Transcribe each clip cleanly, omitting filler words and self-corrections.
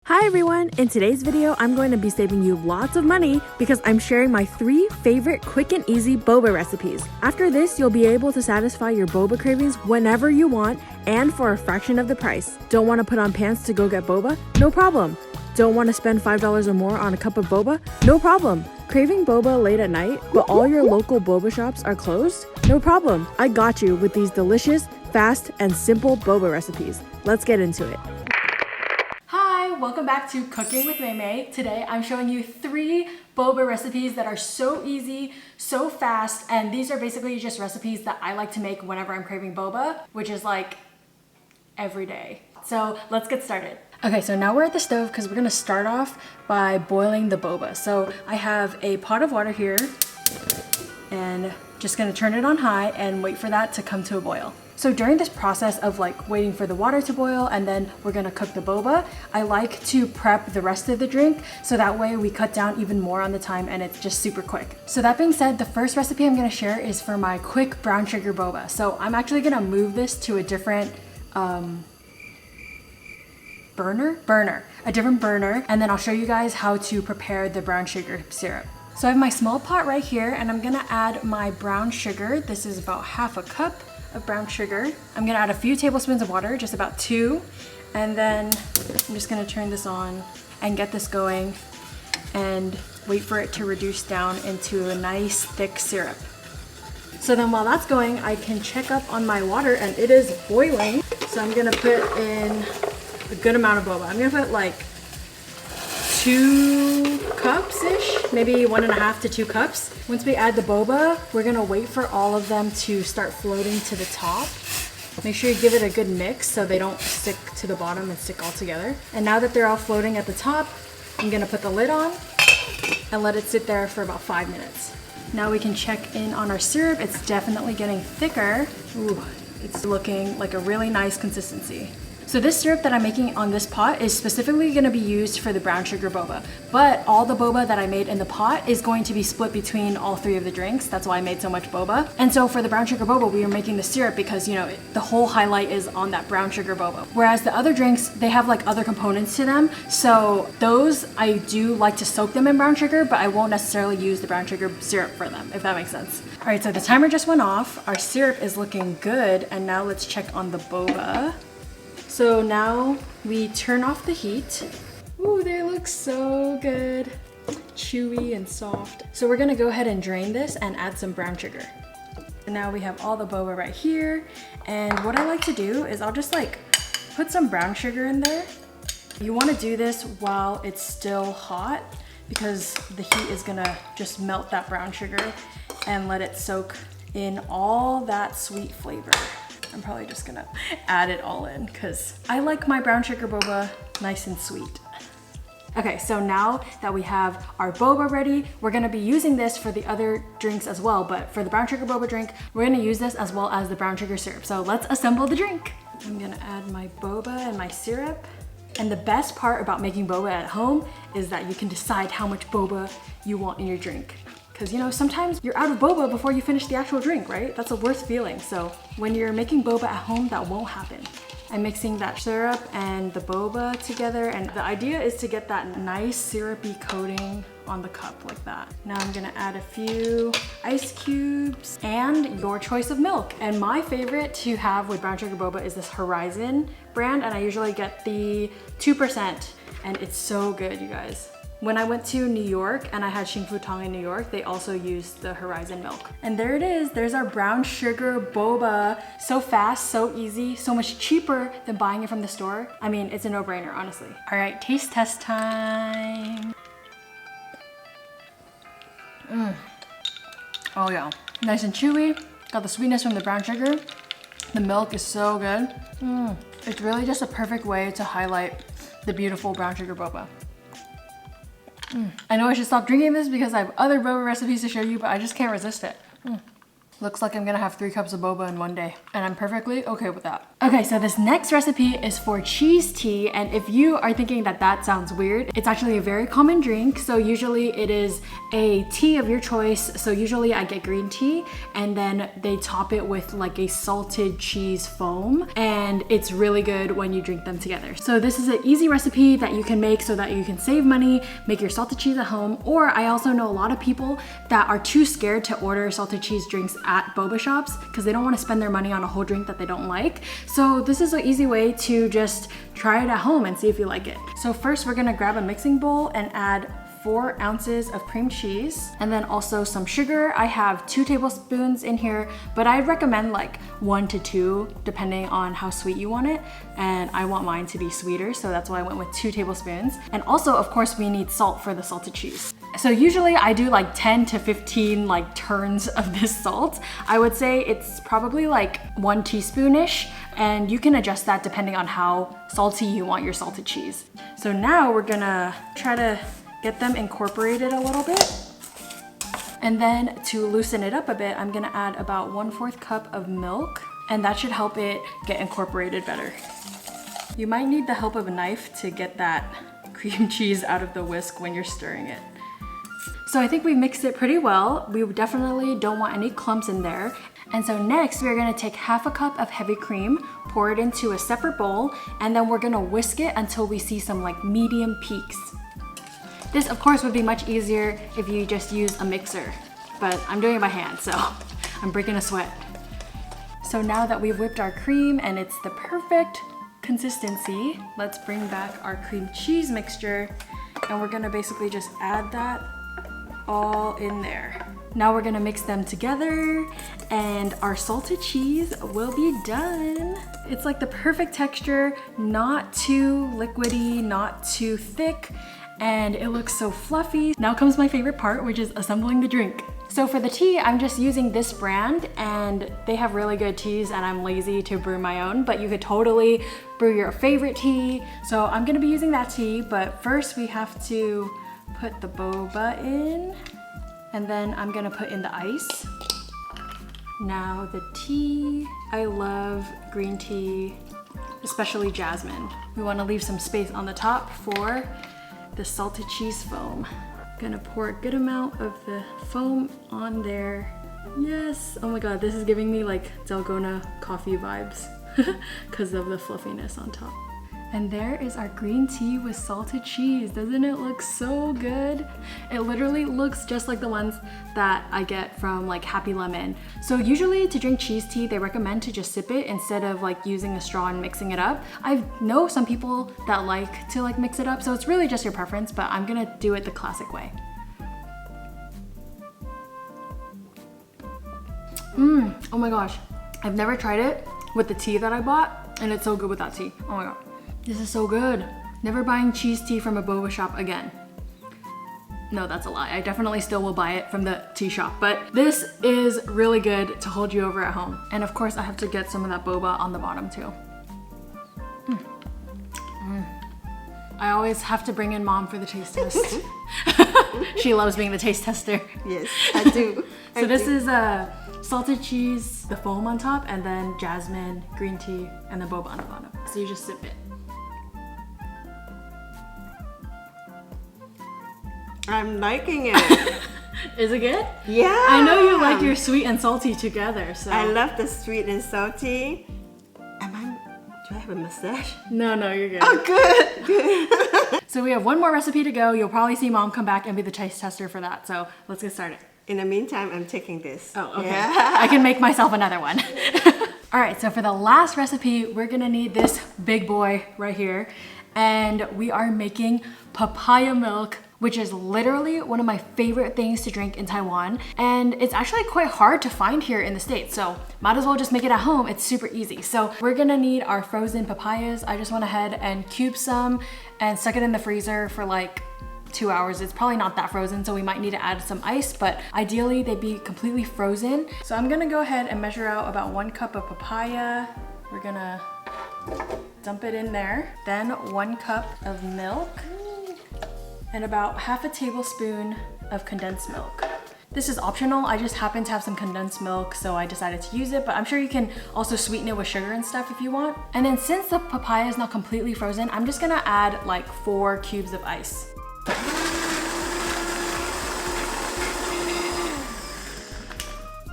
Hi everyone! In today's video, I'm going to be saving you lots of money because I'm sharing my 3 favorite quick and easy boba recipes. After this, you'll be able to satisfy your boba cravings whenever you want and for a fraction of the price. Don't want to put on pants to go get boba? No problem. Don't want to spend $5 or more on a cup of boba? No problem. Craving boba late at night, but all your local boba shops are closed? No problem. I got you with these delicious, fast, and simple boba recipes. Let's get into it. Welcome back to Cooking with Meimei. Today I'm showing you 3 boba recipes that are so easy, so fast, and these are basically just recipes that I like to make whenever I'm craving boba, which is like every day. So let's get started. Okay, so now we're at the stove because we're gonna start off by boiling the boba. So I have a pot of water here and just gonna turn it on high and wait for that to come to a boil. So during this process of like waiting for the water to boil and then we're gonna cook the boba, I like to prep the rest of the drink so that way we cut down even more on the time and it's just super quick. So that being said, the first recipe I'm gonna share is for my quick brown sugar boba. So I'm actually gonna move this to a different burner, and then I'll show you guys how to prepare the brown sugar syrup. So I have my small pot right here and I'm gonna add my brown sugar. This is about half a cup of brown sugar. I'm gonna add a few tablespoons of water, just about 2, and then I'm just gonna turn this on and get this going and wait for it to reduce down into a nice thick syrup. So then while that's going, I can check up on my water and it is boiling. So I'm gonna put in a good amount of boba. I'm gonna put like 2 cups-ish, maybe 1.5 to 2 cups. Once we add the boba, we're gonna wait for all of them to start floating to the top. Make sure you give it a good mix so they don't stick to the bottom and stick all together. And now that they're all floating at the top, I'm gonna put the lid on and let it sit there for about 5 minutes. Now we can check in on our syrup. It's definitely getting thicker. Ooh, it's looking like a really nice consistency. So this syrup that I'm making on this pot is specifically gonna be used for the brown sugar boba, but all the boba that I made in the pot is going to be split between all 3 of the drinks. That's why I made so much boba. And so for the brown sugar boba, we are making the syrup because, you know, the whole highlight is on that brown sugar boba. Whereas the other drinks, they have like other components to them. So those, I do like to soak them in brown sugar, but I won't necessarily use the brown sugar syrup for them, if that makes sense. All right, so the timer just went off. Our syrup is looking good. And now let's check on the boba. So now we turn off the heat. Ooh, they look so good. Chewy and soft. So we're gonna go ahead and drain this and add some brown sugar. And now we have all the boba right here. And what I like to do is I'll just like put some brown sugar in there. You wanna do this while it's still hot because the heat is gonna just melt that brown sugar and let it soak in all that sweet flavor. I'm probably just gonna add it all in because I like my brown sugar boba nice and sweet. Okay, so now that we have our boba ready, we're gonna be using this for the other drinks as well, but for the brown sugar boba drink, we're gonna use this as well as the brown sugar syrup. So let's assemble the drink. I'm gonna add my boba and my syrup. And the best part about making boba at home is that you can decide how much boba you want in your drink. Because, you know, sometimes you're out of boba before you finish the actual drink, right? That's a worst feeling. So when you're making boba at home, that won't happen. I'm mixing that syrup and the boba together, and the idea is to get that nice syrupy coating on the cup like that. Now I'm gonna add a few ice cubes and your choice of milk. And my favorite to have with brown sugar boba is this Horizon brand, and I usually get the 2%, and it's so good, you guys. When I went to New York and I had Xing Fu Tong in New York, they also used the Horizon milk. And there it is, there's our brown sugar boba. So fast, so easy, so much cheaper than buying it from the store. I mean, it's a no-brainer, honestly. All right, taste test time. Oh yeah, nice and chewy. Got the sweetness from the brown sugar. The milk is so good. It's really just a perfect way to highlight the beautiful brown sugar boba. I know I should stop drinking this because I have other boba recipes to show you, but I just can't resist it. Looks like I'm gonna have 3 cups of boba in one day, and I'm perfectly okay with that. Okay, so this next recipe is for cheese tea, and if you are thinking that that sounds weird, it's actually a very common drink. So usually it is a tea of your choice. So usually I get green tea, and then they top it with like a salted cheese foam, and it's really good when you drink them together. So this is an easy recipe that you can make so that you can save money, make your salted cheese at home. Or I also know a lot of people that are too scared to order salted cheese drinks at boba shops because they don't want to spend their money on a whole drink that they don't like. So this is an easy way to just try it at home and see if you like it. So first we're gonna grab a mixing bowl and add 4 ounces of cream cheese, and then also some sugar. I have 2 tablespoons in here, but I'd recommend like 1 to 2 depending on how sweet you want it, and I want mine to be sweeter, so that's why I went with 2 tablespoons. And also, of course, we need salt for the salted cheese. So usually I do like 10 to 15 like turns of this salt. I would say it's probably like 1 teaspoon-ish, and you can adjust that depending on how salty you want your salted cheese. So now we're gonna try to get them incorporated a little bit. And then to loosen it up a bit, I'm gonna add about 1/4 cup of milk, and that should help it get incorporated better. You might need the help of a knife to get that cream cheese out of the whisk when you're stirring it. So I think we mixed it pretty well. We definitely don't want any clumps in there. And so next we're gonna take 1/2 cup of heavy cream, pour it into a separate bowl, and then we're gonna whisk it until we see some like medium peaks. This, of course, would be much easier if you just use a mixer, but I'm doing it by hand, so I'm breaking a sweat. So now that we've whipped our cream and it's the perfect consistency, let's bring back our cream cheese mixture, and we're gonna basically just add that all in there. Now we're gonna mix them together, and our salted cheese will be done. It's like the perfect texture, not too liquidy, not too thick, and it looks so fluffy. Now comes my favorite part, which is assembling the drink. So for the tea, I'm just using this brand, and they have really good teas, and I'm lazy to brew my own, but you could totally brew your favorite tea. So I'm gonna be using that tea, but first we have to put the boba in, and then I'm gonna put in the ice. Now the tea, I love green tea, especially jasmine. We wanna leave some space on the top for the salted cheese foam. Gonna pour a good amount of the foam on there. Yes, oh my god, this is giving me like Dalgona coffee vibes because of the fluffiness on top. And there is our green tea with salted cheese. Doesn't it look so good? It literally looks just like the ones that I get from like Happy Lemon. So usually to drink cheese tea, they recommend to just sip it instead of like using a straw and mixing it up. I know some people that like to like mix it up, so it's really just your preference, but I'm gonna do it the classic way. Oh my gosh. I've never tried it with the tea that I bought, and it's so good with that tea. Oh my god. This is so good. Never buying cheese tea from a boba shop again. No, that's a lie. I definitely still will buy it from the tea shop, but this is really good to hold you over at home. And of course, I have to get some of that boba on the bottom too. I always have to bring in mom for the taste test. She loves being the taste tester. Yes, I do. So this is salted cheese, the foam on top, and then jasmine, green tea, and the boba on the bottom. So you just sip it. I'm liking it. Is it good? Yeah. I know you like your sweet and salty together, so. I love the sweet and salty. Do I have a mustache? No, you're good. Oh, good. So we have one more recipe to go. You'll probably see mom come back and be the taste tester for that. So let's get started. In the meantime, I'm taking this. Oh, okay. Yeah. I can make myself another one. All right, so for the last recipe, we're gonna need this big boy right here. And we are making papaya milk, which is literally one of my favorite things to drink in Taiwan. And it's actually quite hard to find here in the States, so might as well just make it at home. It's super easy. So we're gonna need our frozen papayas. I just went ahead and cubed some and stuck it in the freezer for like 2 hours. It's probably not that frozen, so we might need to add some ice, but ideally they'd be completely frozen. So I'm gonna go ahead and measure out about 1 cup of papaya. We're gonna dump it in there. Then 1 cup of milk and about 1/2 tablespoon of condensed milk. This is optional. I just happen to have some condensed milk, so I decided to use it, but I'm sure you can also sweeten it with sugar and stuff if you want. And then since the papaya is not completely frozen, I'm just gonna add like 4 cubes of ice.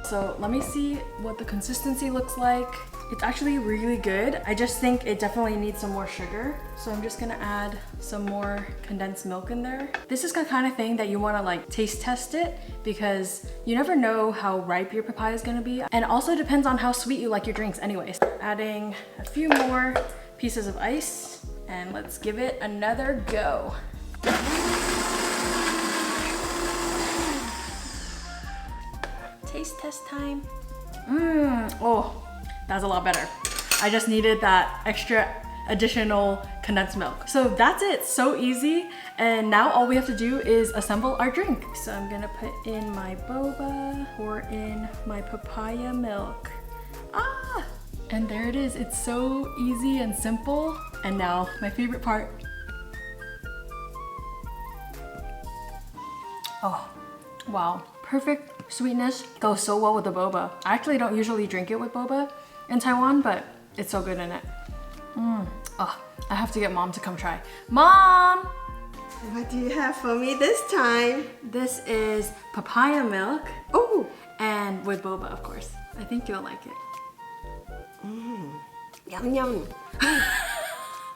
So let me see what the consistency looks like. It's actually really good. I just think it definitely needs some more sugar. So I'm just gonna add some more condensed milk in there. This is the kind of thing that you wanna like taste test it because you never know how ripe your papaya is gonna be. And also depends on how sweet you like your drinks anyways. Adding a few more pieces of ice and let's give it another go. Taste test time. Oh. That's a lot better. I just needed that extra additional condensed milk. So that's it, so easy. And now all we have to do is assemble our drink. So I'm gonna put in my boba, pour in my papaya milk. And there it is. It's so easy and simple. And now my favorite part. Oh, wow. Perfect sweetness, goes so well with the boba. I actually don't usually drink it with boba in Taiwan, but it's so good in it. Oh, I have to get mom to come try. Mom! What do you have for me this time? This is papaya milk. Oh! And with boba, of course. I think you'll like it. Yum yum.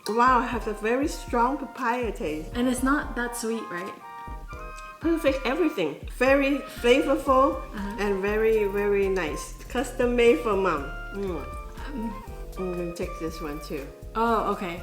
Wow, it has a very strong papaya taste. And it's not that sweet, right? Perfect everything. Very flavorful and very, very nice. Custom made for mom. I'm gonna take this one too. Oh, okay.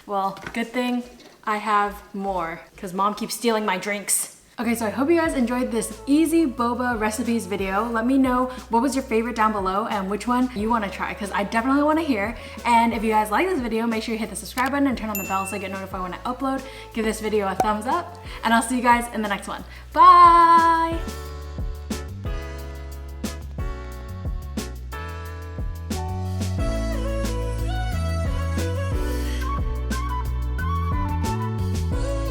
Well, good thing I have more because mom keeps stealing my drinks. Okay, so I hope you guys enjoyed this easy boba recipes video. Let me know what was your favorite down below and which one you want to try because I definitely want to hear. And if you guys like this video, make sure you hit the subscribe button and turn on the bell so I get notified when I upload. Give this video a thumbs up and I'll see you guys in the next one. Bye!